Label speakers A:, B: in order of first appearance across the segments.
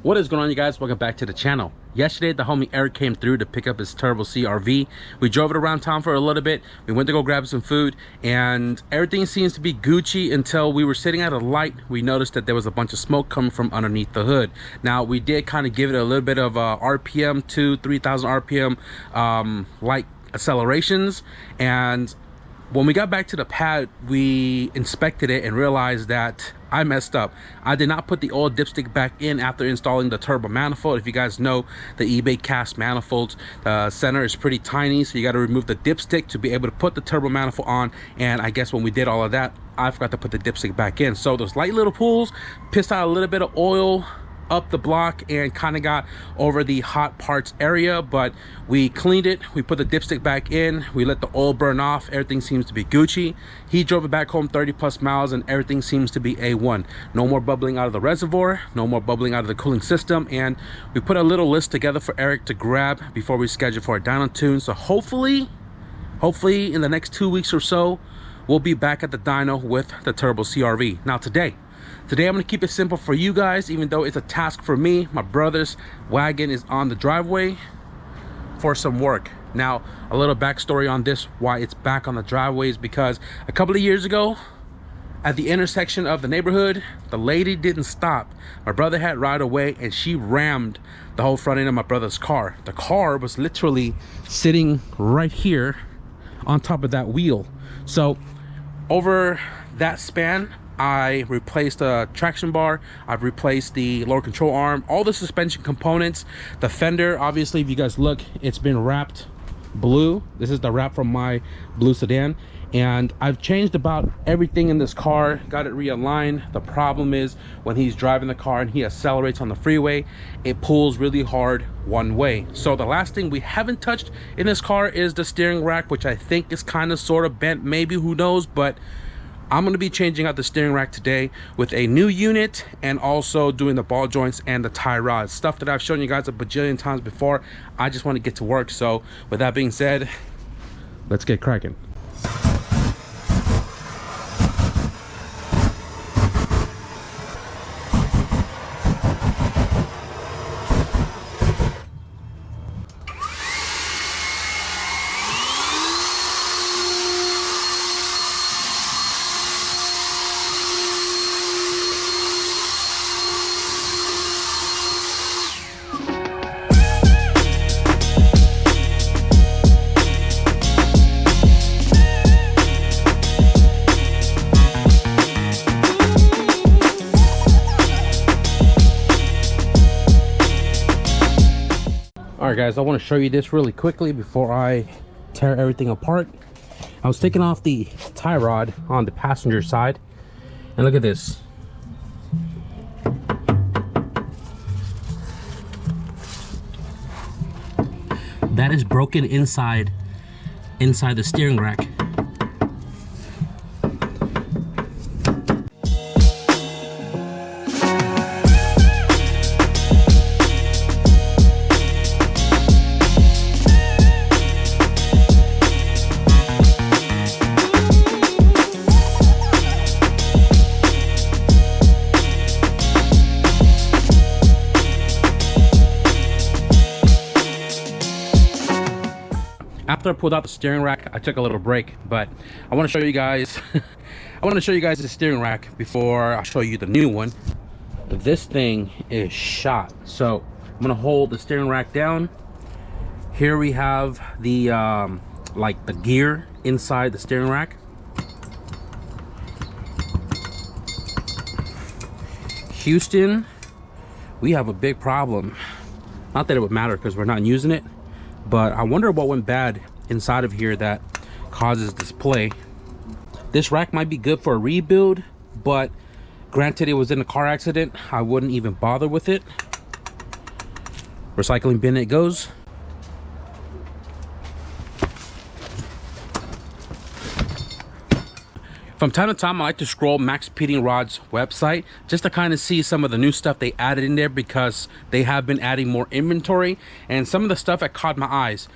A: What is going on, you guys? Welcome back to the channel. Yesterday the homie Eric came through to pick up his turbo CRV. We drove it around town for a little bit. We went to go grab some food and everything seems to be Gucci until we were sitting at a light. We noticed that there was a bunch of smoke coming from underneath the hood. Now we did kind of give it a little bit of RPM to 3000 RPM light accelerations, and when we got back to the pad, we inspected it and realized that I messed up. I did not put the oil dipstick back in after installing the turbo manifold. If you guys know the eBay cast manifolds, the center is pretty tiny, so you got to remove the dipstick to be able to put the turbo manifold on. And I guess when we did all of that, I forgot to put the dipstick back in. So those light little pools pissed out a little bit of oil up the block and kind of got over the hot parts area, but we cleaned it. We put the dipstick back in, we let the oil burn off. Everything seems to be Gucci. He drove it back home 30+ miles and everything seems to be A1. No more bubbling out of the reservoir, no more bubbling out of the cooling system. And we put a little list together for Eric to grab before we schedule for a dyno tune. So hopefully in the next 2 weeks or so, we'll be back at the dyno with the turbo CRV. Now today I'm going to keep it simple for you guys, even though it's a task for me. My brother's wagon is on the driveway for some work. Now, a little backstory on this, why it's back on the driveway, is because a couple of years ago, at the intersection of the neighborhood, the lady didn't stop. My brother had right away and she rammed the whole front end of my brother's car. The car was literally sitting right here on top of that wheel. So over that span, I replaced the traction bar, I've replaced the lower control arm, all the suspension components. The fender, obviously, if you guys look, it's been wrapped blue. This is the wrap from my blue sedan. And I've changed about everything in this car, got it realigned. The problem is when he's driving the car and he accelerates on the freeway, it pulls really hard one way. So the last thing we haven't touched in this car is the steering rack, which I think is kind of sort of bent, maybe, who knows, but I'm going to be changing out the steering rack today with a new unit and also doing the ball joints and the tie rods. Stuff that I've shown you guys a bajillion times before. I just want to get to work. So with that being said, let's get cracking. Alright guys, I want to show you this really quickly before I tear everything apart. I was taking off the tie rod on the passenger side and look at this. That is broken inside the steering rack. After I pulled out the steering rack, I took a little break, but I want to show you guys the steering rack before I show you the new one. This thing is shot. So I'm gonna hold the steering rack down. Here we have the like the gear inside the steering rack. Houston, we have a big problem. Not that it would matter because we're not using it, but I wonder what went bad inside of here that causes this play. This rack might be good for a rebuild, but granted it was in a car accident, I wouldn't even bother with it. Recycling bin it goes. From time to time, I like to scroll Max Pitting Rod's website just to kind of see some of the new stuff they added in there, because they have been adding more inventory, and some of the stuff that caught my eyes.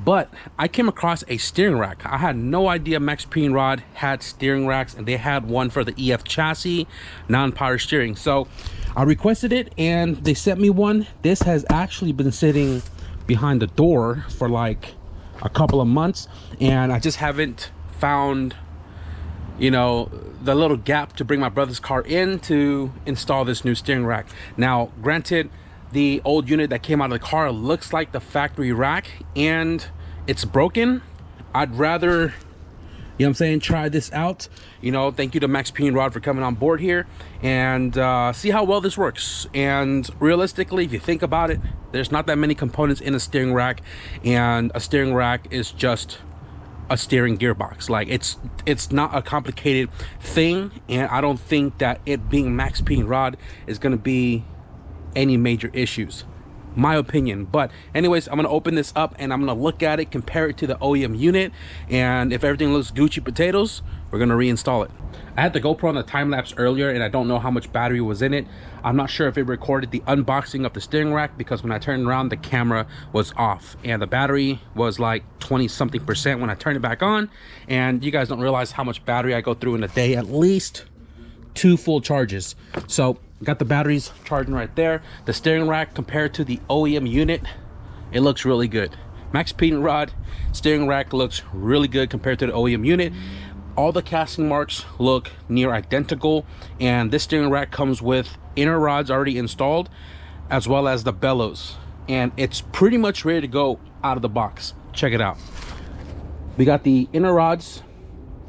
A: But I came across a steering rack. I had no idea Max Peen Rod had steering racks, and they had one for the EF chassis, non-power steering. So I requested it and they sent me one. This has actually been sitting behind the door for like a couple of months, and I just haven't found, you know, the little gap to bring my brother's car in to install this new steering rack. Now, granted, the old unit that came out of the car looks like the factory rack and it's broken. I'd rather, you know what I'm saying, try this out. You know, thank you to Max Peen Rod for coming on board here and see how well this works. And realistically, if you think about it, there's not that many components in a steering rack, and a steering rack is just a steering gearbox. Like, it's not a complicated thing, and I don't think that it being Max Peen Rod is going to be any major issues, my opinion. But anyways, I'm gonna open this up and I'm gonna look at it, compare it to the OEM unit, and if everything looks Gucci potatoes, we're gonna reinstall it. I had the GoPro on the time lapse earlier and I don't know how much battery was in it. I'm not sure if it recorded the unboxing of the steering rack, because when I turned around the camera was off and the battery was like 20-something% when I turned it back on. And you guys don't realize how much battery I go through in a day, at least 2 full charges. So got the batteries charging right there. The steering rack compared to the OEM unit, it looks really good. Max Peen Rod steering rack looks really good compared to the OEM unit. All the casting marks look near identical, and this steering rack comes with inner rods already installed, as well as the bellows, and it's pretty much ready to go out of the box. Check it out. We got the inner rods,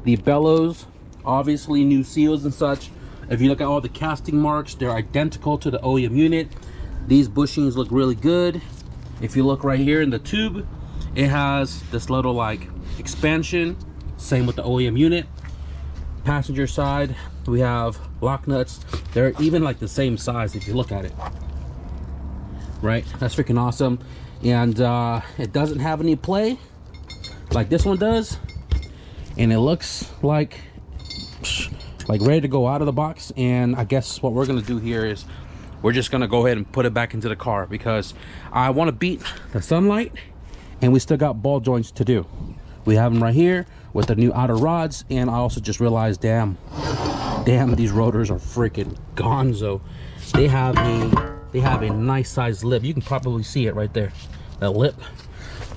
A: the bellows, obviously new seals and such. If you look at all the casting marks, they're identical to the OEM unit. These bushings look really good. If you look right here in the tube, it has this little like expansion, same with the OEM unit. Passenger side, we have lock nuts. They're even like the same size if you look at it. Right, that's freaking awesome. And it doesn't have any play like this one does, and it looks like ready to go out of the box. And I guess what we're gonna do here is we're just gonna go ahead and put it back into the car, because I want to beat the sunlight and we still got ball joints to do. We have them right here with the new outer rods, and I also just realized, damn, these rotors are freaking gonzo. They have a nice sized lip. You can probably see it right there. That lip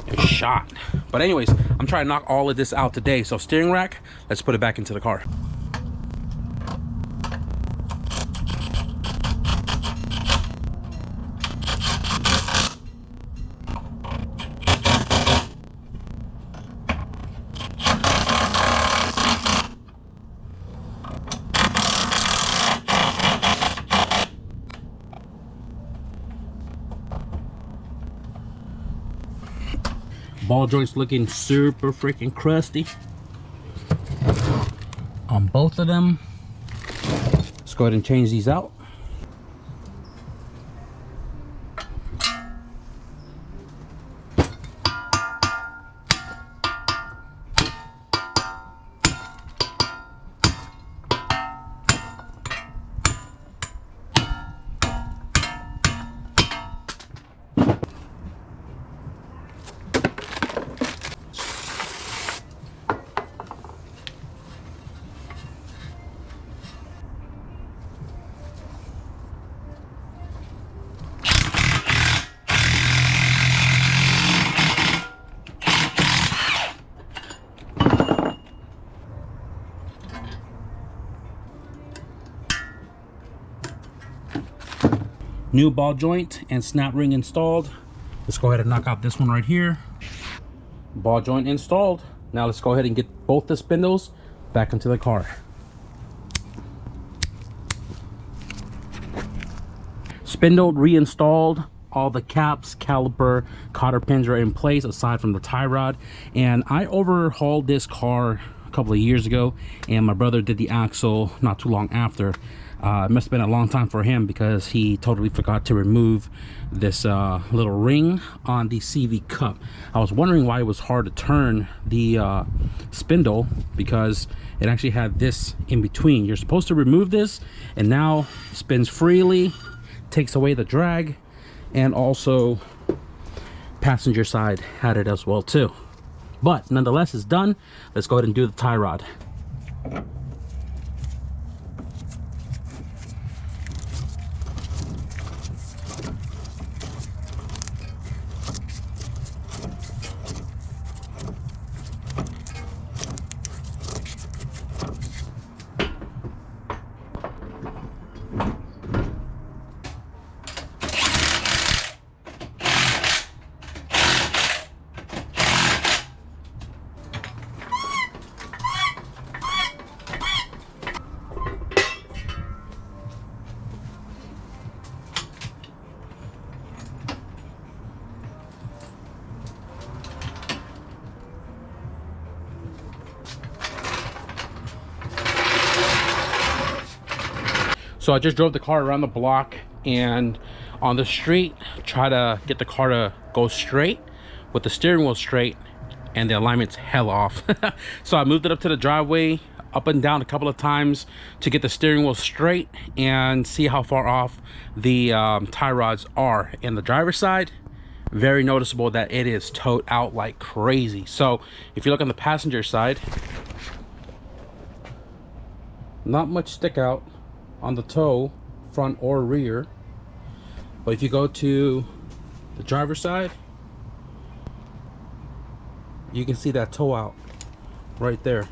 A: is shot. But anyways, I'm trying to knock all of this out today. So steering rack, let's put it back into the car. Ball joints looking super freaking crusty on both of them. Let's go ahead and change these out. New ball joint and snap ring installed. Let's go ahead and knock out this one right here. Ball joint installed. Now let's go ahead and get both the spindles back into the car. Spindle reinstalled. All the caps, caliper, cotter pins are in place aside from the tie rod. And I overhauled this car a couple of years ago, and my brother did the axle not too long after. It must have been a long time for him, because he totally forgot to remove this little ring on the CV cup. I was wondering why it was hard to turn the spindle, because it actually had this in between. You're supposed to remove this, and now spins freely, takes away the drag, and also passenger side had it as well too. But nonetheless, it's done. Let's go ahead and do the tie rod. So I just drove the car around the block, and on the street, try to get the car to go straight with the steering wheel straight, and the alignment's hell off. So I moved it up to the driveway, up and down a couple of times to get the steering wheel straight and see how far off the tie rods are. In the driver's side, very noticeable that it is towed out like crazy. So if you look on the passenger side, not much stick out on the toe, front or rear. But if you go to the driver's side, you can see that toe out right there.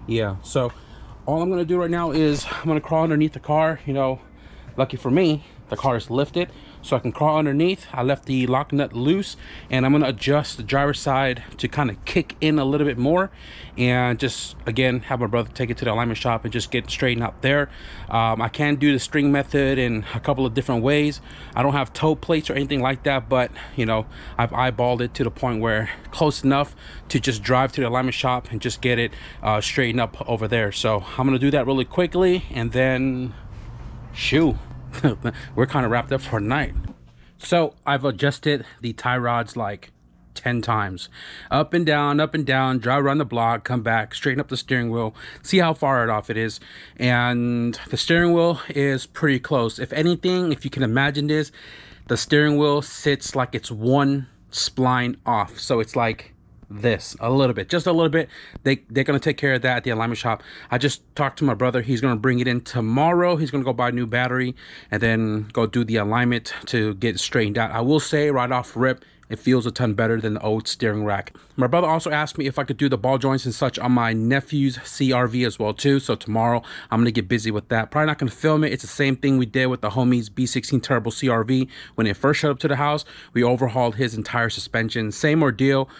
A: Yeah, so all I'm gonna do right now is I'm gonna crawl underneath the car. You know, lucky for me, the car is lifted, so I can crawl underneath. I left the lock nut loose, and I'm gonna adjust the driver's side to kind of kick in a little bit more, and just again have my brother take it to the alignment shop and just get straightened out there. I can do the string method in a couple of different ways. I don't have toe plates or anything like that, but you know, I've eyeballed it to the point where close enough to just drive to the alignment shop and just get it straightened up over there. So I'm gonna do that really quickly, and then shoo, we're kind of wrapped up for tonight. So I've adjusted the tie rods like 10 times, up and down, drive around the block, come back, straighten up the steering wheel, see how far off it is. And the steering wheel is pretty close. If anything, if you can imagine this, the steering wheel sits like it's one spline off. So it's like this a little bit, just a little bit. They're gonna take care of that at the alignment shop. I just talked to my brother. He's gonna bring it in tomorrow. He's gonna go buy a new battery and then go do the alignment to get it straightened out. I will say right off rip, it feels a ton better than the old steering rack. My brother also asked me if I could do the ball joints and such on my nephew's CRV as well too. So tomorrow I'm gonna get busy with that. Probably not gonna film it. It's the same thing we did with the homie's B16 Turbo CRV. When it first showed up to the house, we overhauled his entire suspension. Same ordeal.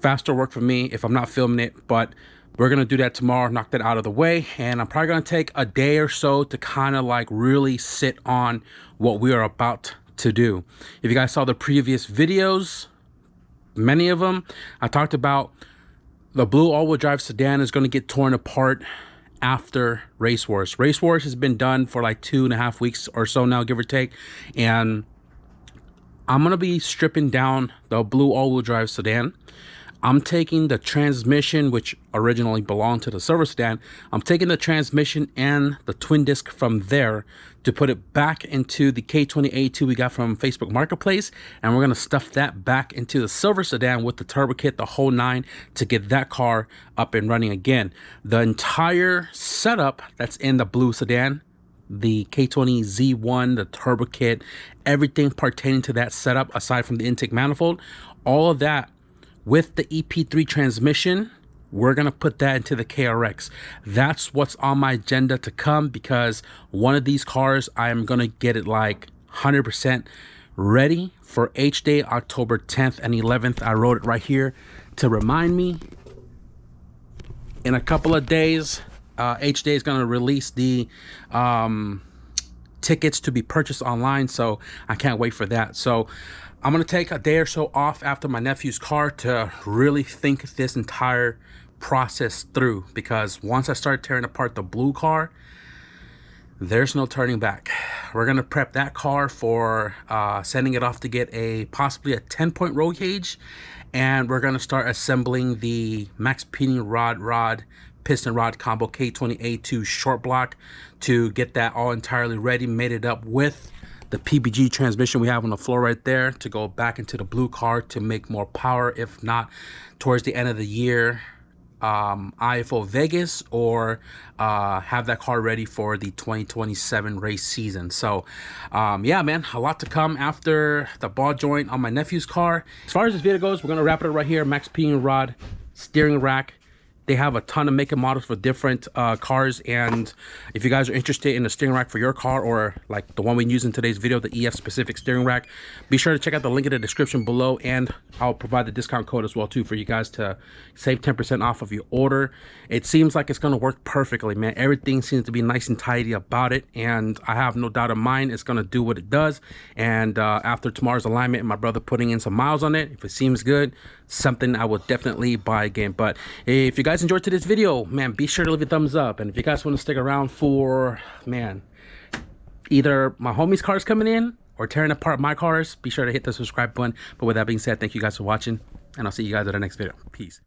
A: Faster work for me if I'm not filming it, but we're gonna do that tomorrow, knock that out of the way. And I'm probably gonna take a day or so to kind of like really sit on what we are about to do. If you guys saw the previous videos, many of them, I talked about the blue all-wheel drive sedan is gonna get torn apart after Race Wars. Race Wars has been done for like 2.5 weeks or so now, give or take, and I'm gonna be stripping down the blue all-wheel drive sedan. I'm taking the transmission, which originally belonged to the silver sedan. I'm taking the transmission and the twin disc from there to put it back into the K20A2 we got from Facebook Marketplace. And we're gonna stuff that back into the silver sedan with the turbo kit, the whole nine, to get that car up and running again. The entire setup that's in the blue sedan, the K20Z1, the turbo kit, everything pertaining to that setup aside from the intake manifold, all of that with the EP3 transmission, we're gonna put that into the KRX. That's what's on my agenda to come, because one of these cars, I am gonna get it like 100% ready for H Day, October 10th and 11th. I wrote it right here to remind me. In a couple of days, H Day is gonna release the tickets to be purchased online, so I can't wait for that. So I'm gonna take a day or so off after my nephew's car to really think this entire process through, because once I start tearing apart the blue car, there's no turning back. We're gonna prep that car for sending it off to get possibly a 10-point roll cage, and we're gonna start assembling the Max Pinion rod piston rod combo K20A2 short block to get that all entirely ready, made it up with the PBG transmission we have on the floor right there to go back into the blue car to make more power, if not towards the end of the year, IFO Vegas, or have that car ready for the 2027 race season. So yeah, man, a lot to come after the ball joint on my nephew's car. As far as this video goes, we're gonna wrap it up right here. Max pinion rod, steering rack. They have a ton of make and models for different cars, and if you guys are interested in a steering rack for your car, or like the one we use in today's video, the EF specific steering rack, be sure to check out the link in the description below, and I'll provide the discount code as well too for you guys to save 10% off of your order. It seems like it's going to work perfectly, man. Everything seems to be nice and tidy about it, and I have no doubt in mind it's going to do what it does. And after tomorrow's alignment and my brother putting in some miles on it, if it seems good, something I will definitely buy again. But if you guys enjoyed today's video, man, be sure to leave a thumbs up. And if you guys want to stick around for, man, either my homie's cars coming in or tearing apart my cars, be sure to hit the subscribe button. But with that being said, thank you guys for watching, and I'll see you guys at the next video. Peace.